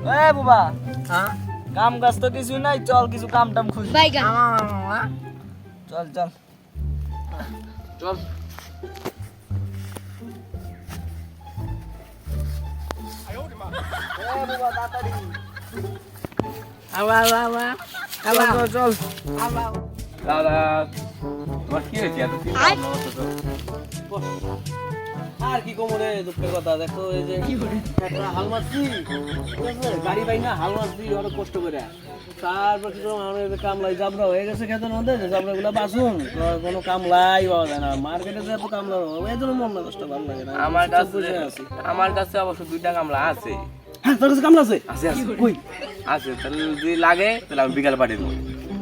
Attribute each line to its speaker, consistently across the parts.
Speaker 1: এ বাবা,
Speaker 2: হ্যাঁ
Speaker 1: কাম কাজ তো কিছু নাই, চল কিছু কাম টাম খুঁজি। চল চল
Speaker 2: চল
Speaker 1: বাবা তাড়াতাড়ি
Speaker 2: চল
Speaker 1: চল
Speaker 2: দাদা তোমার কি হয়েছে এত
Speaker 3: আর কি কোমরে দুঃখের কথা দেখো এই যে একটা হাল মারছি ঠিক আছে গাড়ি পাই না হাল মারছি অনেক কষ্ট করে তারপর কি করলাম আমরা কামলাই জাবরা হয়ে গেছে খেতের মধ্যে যে জাবরা গুলা বাসুন কোনো কামলাই পাওয়া যায় না মার্কেটে যে এত কামলা এই জন্য মন না কষ্ট ভালো লাগে না
Speaker 2: আমার কাছে অবশ্য 2টা কামলা আছে।
Speaker 3: হ্যাঁ তোর কাছে কামলা আছে
Speaker 2: আছে আছে
Speaker 3: কই
Speaker 2: আছে তাহলে যদি লাগে তাহলে আমি বিকাল পাঠিয়ে দেবো।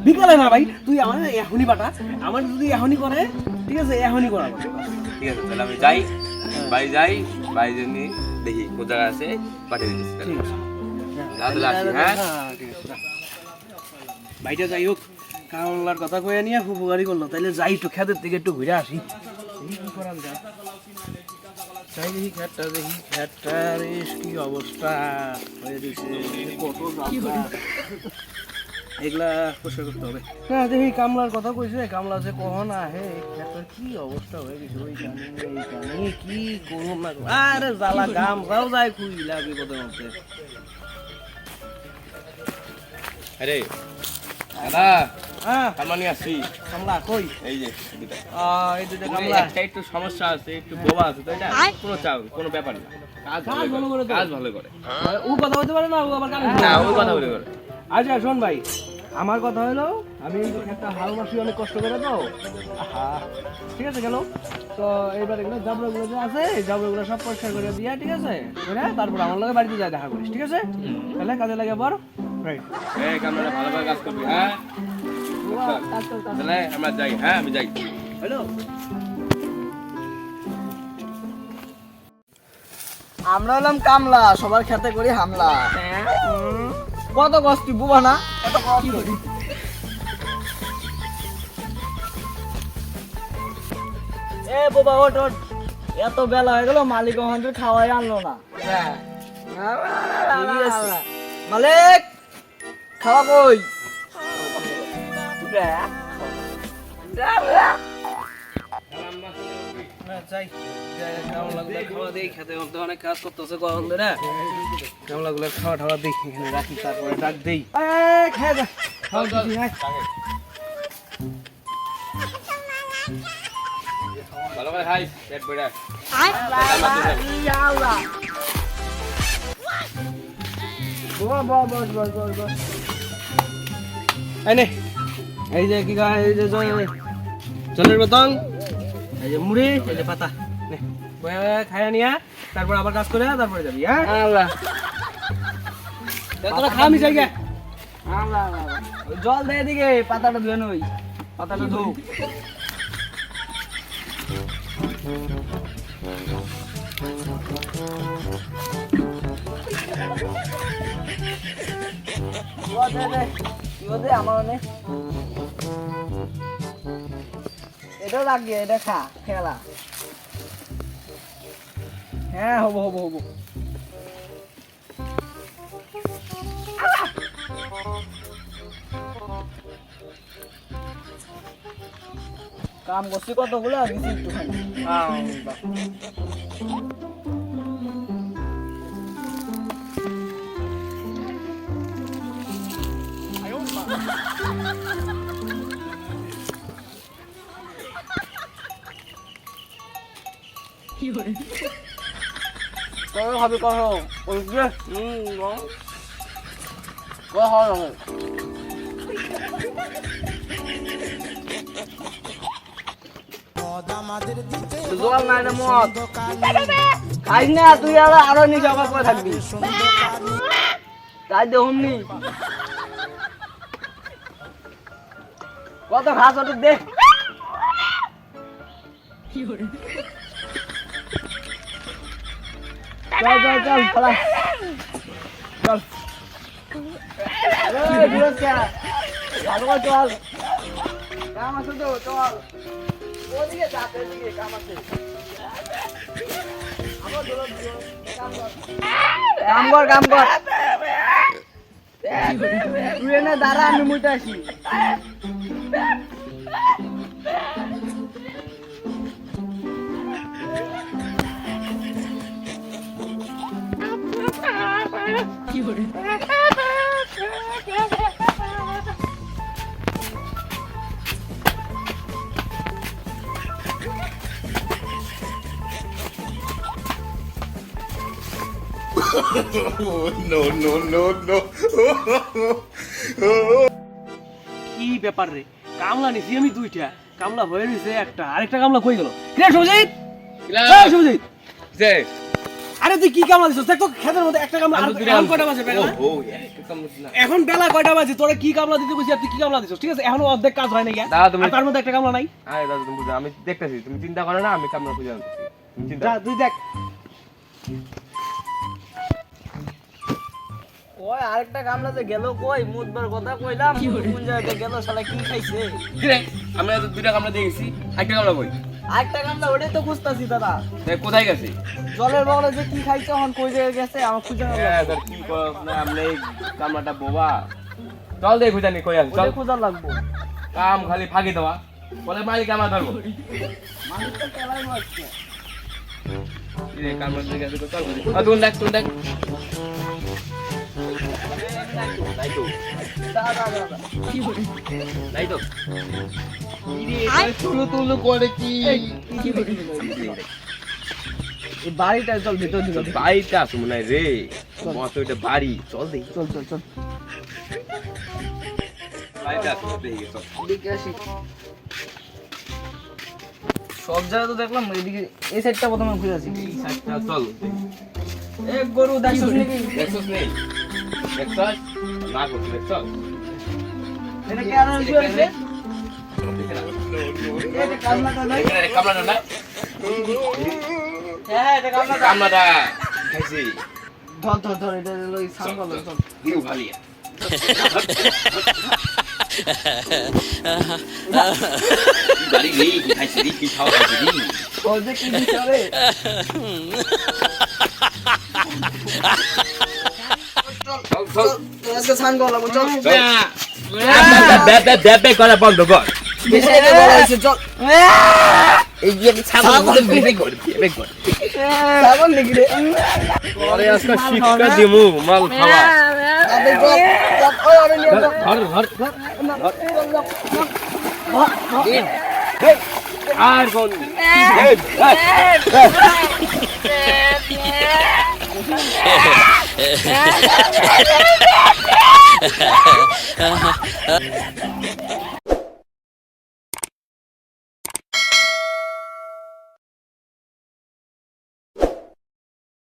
Speaker 3: বিকালে না ভাই তুই আমার এখনই পাঠা আমার যদি এখনই করে ঠিক আছে এখনই করা
Speaker 2: ঠিক আছে তাহলে আমি যাই বাড়ি যাই বাড়ি জন্য দেখি কোন জায়গায় আছে পাঠিয়ে দিচ্ছি
Speaker 3: ঠিক আছে
Speaker 2: তাহলে আসি হ্যাঁ
Speaker 3: ভাইটা যাই হোক কামলার কথা কয়ে নিয়ে খুব উপকারই করলো তাইলে যাই একটু খেতের থেকে একটু ঘুরে আসি দেখি কি করা যায় যাই দেখি খেতটার কি অবস্থা হয়ে দিছে কত যাত্রা এগুলা পরিষ্কার করতে হবে হ্যাঁ দেখি কামলার কথা কইছে কামলা যে কখন আহে খেতের কি অবস্থা হয়ে গেছে ওইখানে কি করুন না আরে জ্বালা গাম যাও যায় খুইলা বিপদের মধ্যে
Speaker 2: আরে দাদা
Speaker 3: হ্যাঁ
Speaker 2: কামলা নিয়ে আসছি
Speaker 3: কামলা কই
Speaker 2: এই যে দুটা
Speaker 3: এই দুটো
Speaker 2: কামলা
Speaker 3: কামলা
Speaker 2: একটা একটু সমস্যা আছে একটু বোবা আছে তো এটা কোনো চাও কোনো ব্যাপার না কাজ ভালো করে কাজ ভালো করে
Speaker 3: ও কথা বলতে পারে না ও আবার কানে
Speaker 2: না ওই কথা বলে করে
Speaker 3: আচ্ছা শোন ভাই আমার কথা হলো আমি একটা হাল মাসি অনেক কষ্ট করে তো আহা ঠিক আছে গেল তো এবার এগুলো জাবড়াগুলো যে আছে এই জাবড়াগুলো সব পরিষ্কার করে দিয়া ঠিক আছে করে তারপর আমার লগে বাড়িতে যাই দেখা করিস ঠিক আছে তাহলে কাজে লাগে বড় রাইট
Speaker 2: এই কামলাটা ভালোভাবে কাজ করবি হ্যাঁ তাহলে আমরা যাই হ্যাঁ আমি যাই
Speaker 3: হ্যালো
Speaker 1: আমরা হলাম কামলা, সবার খেতে করি হামলা। কত কষ্ট বুবা না, এত কষ্ট। এ বাবা ওঠ ওঠ, এত বেলা হয়ে গেল মালিক ওখান খাওয়াই আনলো না। মালিক খাওয়া কই?
Speaker 3: যাই কামলাগুলো খাওয়া দিই খেতে মধ্যে অনেক কাজ করতেছে গরম ধরে কামলাগুলো খাওয়া টাওয়া দিই এখানে রাখি তারপরে ডাক দিই খেয়ে যা খাওয়া দিই
Speaker 2: ভালো করে খাই পেট বেড়া
Speaker 3: এই যে কি এই যে জলের বোতল এই যে মুড়ি এই যে পাতা নে খাইয়া নিয়া তারপর আবার কাজ করে তারপরে যাবি হ্যাঁ
Speaker 1: আল্লাহ
Speaker 3: তোরা খা আমি যাই গে
Speaker 1: আল্লাহ জল দে এদিকে, পাতাটা ধুয়ে নই, পাতাটা ধু। এটা লাগিয়ে এটা খা খেলা। হ্যাঁ হবো হবো হবো। কাম করছি কতগুলো দিছি একটুখানি।
Speaker 3: করো হবে করো ওইগুলো হবে
Speaker 1: জল নাই না মদ খাই না তুই আরো নিচে আবার করে থাকবি তাই দেখুননি কত খাস ওটা দেখ চল চল চল ফলা চল ভালো করে চল কাম আছে তো চল ওদিকে যাতে দিকে কাম আছে কাম কর তুই এনে দাঁড়া আমি মুইতে আসি
Speaker 3: কি ব্যাপার রে কামলা নিছি আমি দুইটা কামলা হয়ে নিছে একটা আরেকটা কামলা কই গেল রে সুজিত এই সুজিত
Speaker 2: যে
Speaker 3: আরে তুই কি কামলা দিছস দেখ তো খেতের মধ্যে একটা কামলা আর এখন কয়টা বাজে বেলা
Speaker 2: ও একটা কাম না
Speaker 3: এখন বেলা কয়টা বাজে তোরা কি কামলা দিতে কইছিস আর তুই কি কামলা দিছস ঠিক আছে এখনো অর্ধেক কাজ হয় নাই গা
Speaker 2: দাদা, তুমি-
Speaker 3: আর তার মধ্যে একটা কামলা নাই
Speaker 2: আরে দাদা তুমি বুঝো আমি দেখতেছি তুমি চিন্তা করো না আমি কামনা খুঁজে আনতেছি তুমি চিন্তা
Speaker 3: যা তুই দেখ
Speaker 1: ওই আরেকটা গামলাতে গেল কই মুদবার কথা কইলাম কোন জায়গায় গেল শালা কি খাইছে
Speaker 2: কি রে আমরা তো দুইটা কামলা দিয়ে গেছি একটা কামলা কই
Speaker 1: আরেকটা গামলা ওটাই তো খুঁজতাছি দাদা
Speaker 2: দেখ কোথায় গেছে
Speaker 1: জলের বগলে যে কি খাইছে এখন কই জায়গায় গেছে আমার খুঁজে না
Speaker 2: হ্যাঁ তোর কি করছ না আমরা এই কামলাটা বোবা চল দেখ খুঁজানি কই আছে চল
Speaker 1: ওটা খুঁজা লাগবো
Speaker 2: কাম খালি ফাঁকি দেওয়া বলে মালিক আমার ধরবো
Speaker 1: মানুষ তো খেলাই মারছে
Speaker 2: কি রে কামলা দিয়ে গেছে তো চল তুই দেখ নাই তো
Speaker 1: দাদা দাদা
Speaker 2: নাই তো
Speaker 1: তুলু করে কি এই বাড়িটা চল ভিতর দিকে
Speaker 2: বাড়িতে আসো মনে হয় রে মত ওইটা বাড়ি চল দেখি
Speaker 1: চল চল চল
Speaker 2: বাড়িতে আসো দেখি চল
Speaker 1: দিকে আসি সব জায়গা তো দেখলাম এদিকে এই সাইডটা প্রথমে ঘুরে আসি
Speaker 2: এই সাইডটা চল
Speaker 1: এ গরু দেখছিস নাকি
Speaker 2: দেখছস নেই দেখছস না করছিস দেখছস
Speaker 1: এটা কেন হইছে এটা কামলাটা নাই
Speaker 2: এখানে কামলাটা না
Speaker 1: হ্যাঁ এটা কামলাটা
Speaker 2: কামলাটা খাইছি
Speaker 1: ধর ধর ধর এটা লই সাঙ্গল ধর
Speaker 2: ইউ ভালিয়া গাড়ি রে কি খাইছি রে কি খাওয়া খাইছি রে
Speaker 1: ও যে কি দিছরে
Speaker 2: চল চল
Speaker 1: তোর আজকে সাঙ্গল লাগো চল
Speaker 2: ব্যাপ করা বন্ধ কর
Speaker 1: বেশি এটা বড় হইছে চল
Speaker 2: এই যে ছাগল ব্যাপ কর
Speaker 1: সাঙ্গল নাকি রে
Speaker 2: আরে আজকে শিক্ষা দিমু মাল খাওয়া
Speaker 1: আবে চল চল ওই আরে নিয়ে চল
Speaker 2: ধর আর কোন